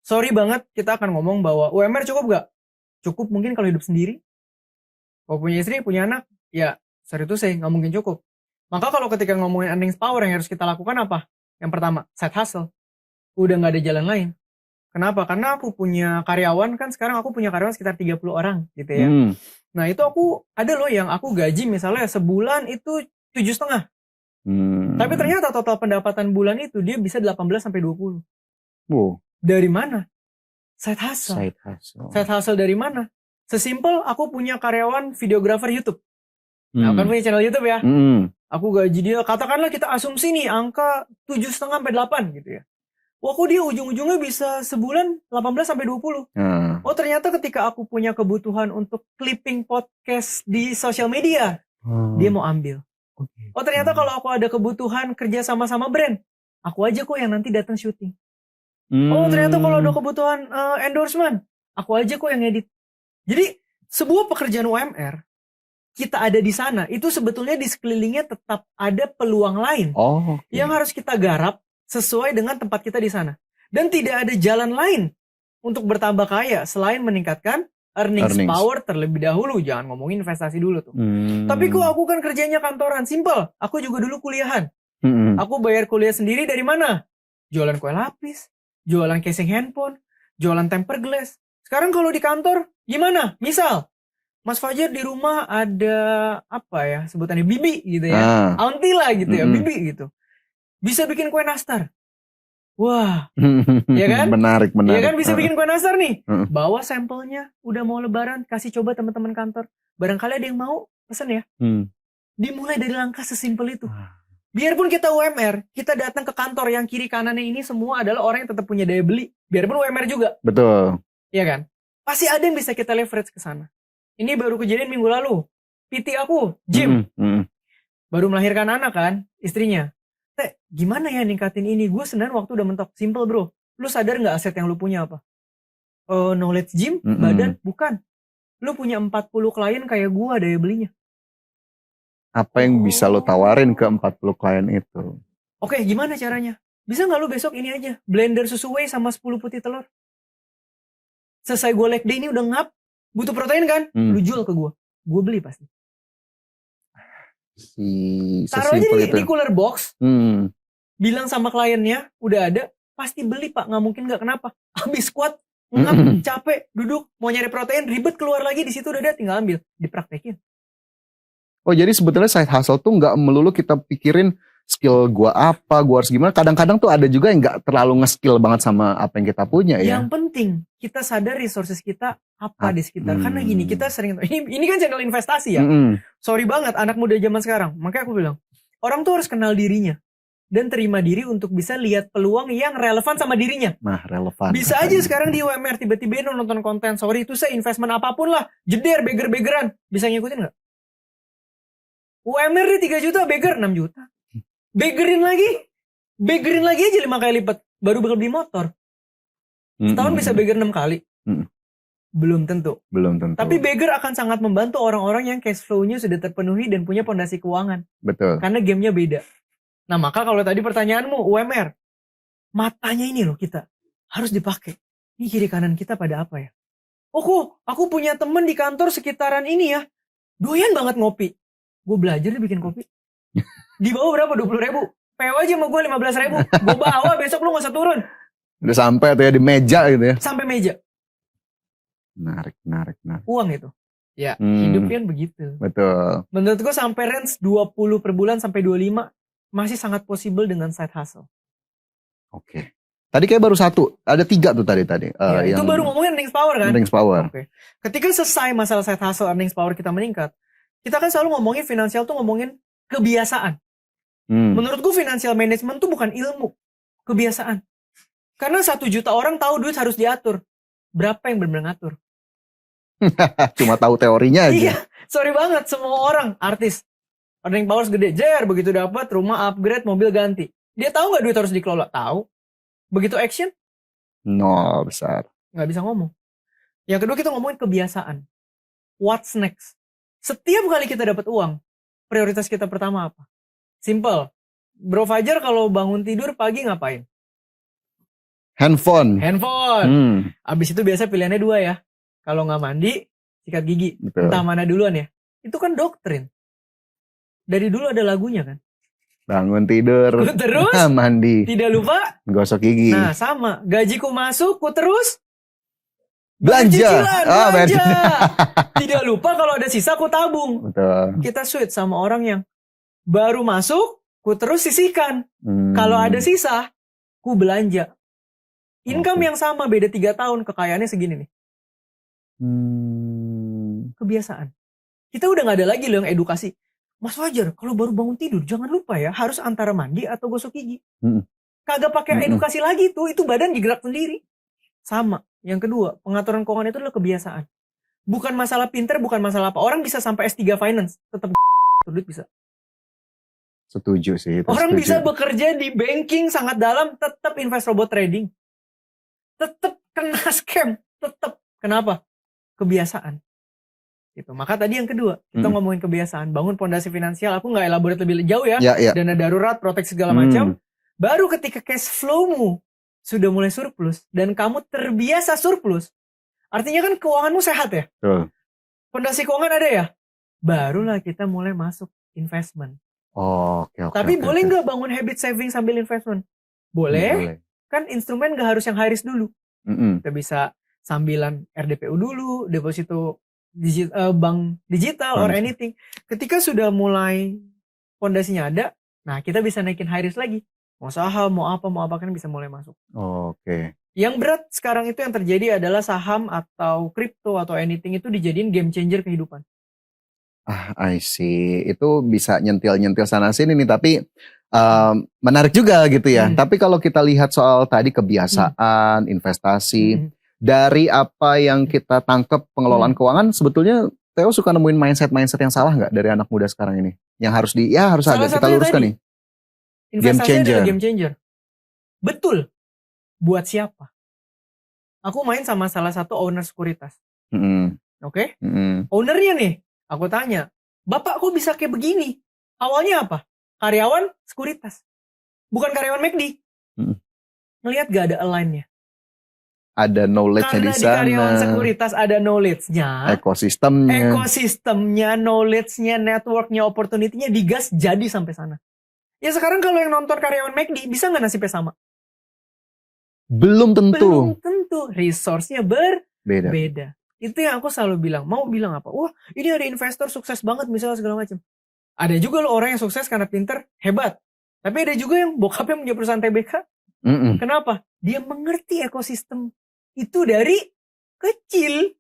sorry banget kita akan ngomong bahwa UMR cukup gak? Cukup mungkin kalau hidup sendiri. Kalau punya istri, punya anak, ya sorry to say, gak mungkin cukup. Maka kalau ketika ngomongin earnings power yang harus kita lakukan apa? Yang pertama, side hustle. Udah gak ada jalan lain. Kenapa? Karena aku punya karyawan, kan sekarang aku punya karyawan sekitar 30 orang gitu ya. Nah itu aku, ada loh yang aku gaji misalnya sebulan itu 7,5. Tapi ternyata total pendapatan bulan itu dia bisa 18 sampai 20. Wow. Dari mana? Side hustle. Side hustle. Side hustle dari mana? Sesimpel aku punya karyawan videografer YouTube. Nah, kan punya channel YouTube ya. Aku gaji dia, katakanlah kita asumsi nih angka 7,5 sampai 8 gitu ya. Wah, kok dia ujung-ujungnya bisa sebulan 18 sampai 20. Oh, ternyata ketika aku punya kebutuhan untuk clipping podcast di sosial media, dia mau ambil. Oh, ternyata kalau aku ada kebutuhan kerja sama-sama brand, aku aja kok yang nanti datang syuting. Oh, ternyata kalau ada kebutuhan endorsement, aku aja kok yang edit. Jadi, sebuah pekerjaan UMR, kita ada di sana, itu sebetulnya di sekelilingnya tetap ada peluang lain yang harus kita garap sesuai dengan tempat kita di sana. Dan tidak ada jalan lain untuk bertambah kaya selain meningkatkan earnings power terlebih dahulu. Jangan ngomongin investasi dulu tuh. Tapi kok aku kan kerjanya kantoran, simple. Aku juga dulu kuliahan. Aku bayar kuliah sendiri dari mana? Jualan kue lapis, jualan casing handphone, jualan tempered glass. Sekarang kalau di kantor, gimana? Misal, Mas Fajar di rumah ada apa ya sebutannya bibi gitu ya, auntie lah gitu ya, bibi gitu. Bisa bikin kue nastar. Wah, ya kan? Menarik. Ya kan bisa bikin kue nastar nih. Bawa sampelnya, udah mau lebaran, kasih coba teman-teman kantor. Barangkali ada yang mau, pesen ya. Dimulai dari langkah sesimpel itu. Biarpun kita UMR, kita datang ke kantor yang kiri kanannya ini semua adalah orang yang tetap punya daya beli. Biarpun UMR juga. Betul. Iya kan? Pasti ada yang bisa kita leverage ke sana. Ini baru kejadian minggu lalu. PT aku, Jim. Baru melahirkan anak kan, istrinya. Teh, gimana ya ningkatin ini? Gue sebenarnya waktu udah mentok. Simple bro. Lu sadar gak aset yang lu punya apa? Knowledge gym, badan, bukan. Lu punya 40 klien kayak gue daya belinya. Apa yang bisa lu tawarin ke 40 klien itu? Oke, gimana caranya? Bisa gak lu besok ini aja? Blender susu whey sama 10 putih telur. Selesai gue leg day ini udah ngap. Butuh protein kan? Lu jual ke gue. Gue beli pasti. Taruh aja di cooler box. Bilang sama kliennya, udah ada, pasti beli pak, nggak mungkin nggak. Kenapa? Habis squat, ngap, capek, duduk, mau nyari protein, ribet keluar lagi, di situ udah ada, tinggal ambil, dipraktekin. Oh jadi sebetulnya side hustle tuh nggak melulu kita pikirin skill gua apa, gua harus gimana. Kadang-kadang tuh ada juga yang nggak terlalu nge-skill banget sama apa yang kita punya ya. Yang penting kita sadar resources kita apa di sekitar. Karena gini, kita sering ini kan channel investasi ya. Sorry banget anak muda zaman sekarang. Makanya aku bilang, orang tuh harus kenal dirinya dan terima diri untuk bisa lihat peluang yang relevan sama dirinya. Nah, relevan. Bisa aja sekarang di UMR tiba-tiba nonton konten, sorry itu saya investment apapun lah, jeder beger-begeran, bisa ngikutin nggak? UMR di 3 juta, beger 6 juta. Begerin lagi aja 5 kali lipat, baru bakal beli motor. Setahun bisa beger 6 kali. Belum tentu. Tapi beger akan sangat membantu orang-orang yang cash flow-nya sudah terpenuhi dan punya pondasi keuangan. Betul. Karena gamenya beda. Nah maka kalau tadi pertanyaanmu UMR, matanya ini loh kita harus dipakai. Ini kiri kanan kita pada apa ya? Oh kok aku punya temen di kantor sekitaran ini ya, doyan banget ngopi. Gue belajar nih bikin kopi. Di bawah berapa? 20.000. PO aja sama gue 15.000. Gue bawa besok lu gak usah turun. Udah sampai tuh ya di meja gitu ya. Sampai meja. Menarik. Uang itu. Ya hidup kan begitu. Betul. Menurut gue sampai range 20 per bulan sampai 25 masih sangat possible dengan side hustle. Oke. Tadi kayak baru 1. Ada 3 tuh tadi. Ya, itu baru ngomongin earnings power kan? Earnings power. Oke. Ketika selesai masalah side hustle, earnings power kita meningkat. Kita kan selalu ngomongin finansial tuh ngomongin kebiasaan. Menurut gue financial management tuh bukan ilmu, kebiasaan. Karena 1 juta orang tahu duit harus diatur. Berapa yang benar-benar ngatur? Cuma tahu teorinya aja. Iya, sorry banget semua orang artis. Earning power gede, jer begitu dapat rumah upgrade, mobil ganti. Dia tahu nggak duit harus dikelola? Tahu. Begitu action? Nol besar. Nggak bisa ngomong. Yang kedua kita ngomongin kebiasaan. What's next? Setiap kali kita dapat uang, prioritas kita pertama apa? Simple. Bro Fajar kalau bangun tidur pagi ngapain? Handphone. Abis itu biasa pilihannya 2 ya. Kalau nggak mandi, sikat gigi. Betul. Entah mana duluan ya. Itu kan doktrin. Dari dulu ada lagunya kan. Bangun tidur. Ku terus. Mandi. Tidak lupa. Gosok gigi. Nah sama. Gajiku masuk, ku terus. Belanja. Belanja. Tidak lupa kalau ada sisa, ku tabung. Betul. Kita switch sama orang yang baru masuk, ku terus sisihkan. Kalau ada sisa, ku belanja. Income yang sama, beda 3 tahun, kekayaannya segini nih. Kebiasaan. Kita udah gak ada lagi loh yang edukasi. Mas Fajar, kalau baru bangun tidur, jangan lupa ya, harus antara mandi atau gosok gigi. Kagak pakai edukasi lagi tuh, itu badan digerak sendiri. Sama. Yang kedua, pengaturan keuangan itu adalah kebiasaan. Bukan masalah pinter, bukan masalah apa. Orang bisa sampai S3 Finance, tetap duit bisa. Setuju sih. Orang bisa bekerja di banking sangat dalam, tetap invest robot trading. Tetap kena scam, tetap. Kenapa? Kebiasaan. Gitu. Maka tadi yang kedua, kita ngomongin kebiasaan, bangun fondasi finansial. Aku nggak elaborate lebih jauh ya. Dana darurat, proteksi segala macam. Baru ketika cash flow-mu sudah mulai surplus dan kamu terbiasa surplus, artinya kan keuanganmu sehat ya. Fondasi keuangan ada ya. Barulah kita mulai masuk investment. Tapi boleh nggak bangun habit saving sambil investment? Boleh. Kan instrumen gak harus yang high risk dulu. Kita bisa sambilan RDPU dulu, deposito bank digital or anything. Ketika sudah mulai fondasinya ada, nah kita bisa naikin high risk lagi. Mau saham, mau apa kan bisa mulai masuk. Yang berat sekarang itu yang terjadi adalah saham atau kripto atau anything itu dijadiin game changer kehidupan. I see. Itu bisa nyentil-nyentil sana sini nih, tapi menarik juga gitu ya. Tapi kalau kita lihat soal tadi kebiasaan, investasi, dari apa yang kita tangkap pengelolaan keuangan, sebetulnya Theo suka nemuin mindset yang salah nggak dari anak muda sekarang ini? Yang harus ada kita luruskan nih. Investasi adalah game changer. Betul. Buat siapa? Aku main sama salah satu owner sekuritas. Oke? Ownernya nih, aku tanya, Bapak kok bisa kayak begini? Awalnya apa? Karyawan sekuritas. Bukan karyawan McD. Ngelihat gak ada align-nya? Ada knowledge-nya di sana. Karena di karyawan sekuritas ada knowledge-nya. Ekosistemnya, knowledge-nya, network-nya, opportunity-nya digas jadi sampai sana. Ya sekarang kalau yang nonton karyawan McD, bisa gak nasibnya sama? Belum tentu. Resource-nya berbeda. Itu yang aku selalu bilang. Mau bilang apa? Wah, ini ada investor sukses banget misalnya segala macam. Ada juga loh orang yang sukses karena pinter, hebat. Tapi ada juga yang bokapnya punya perusahaan TBK. Kenapa? Dia mengerti ekosistem itu dari kecil.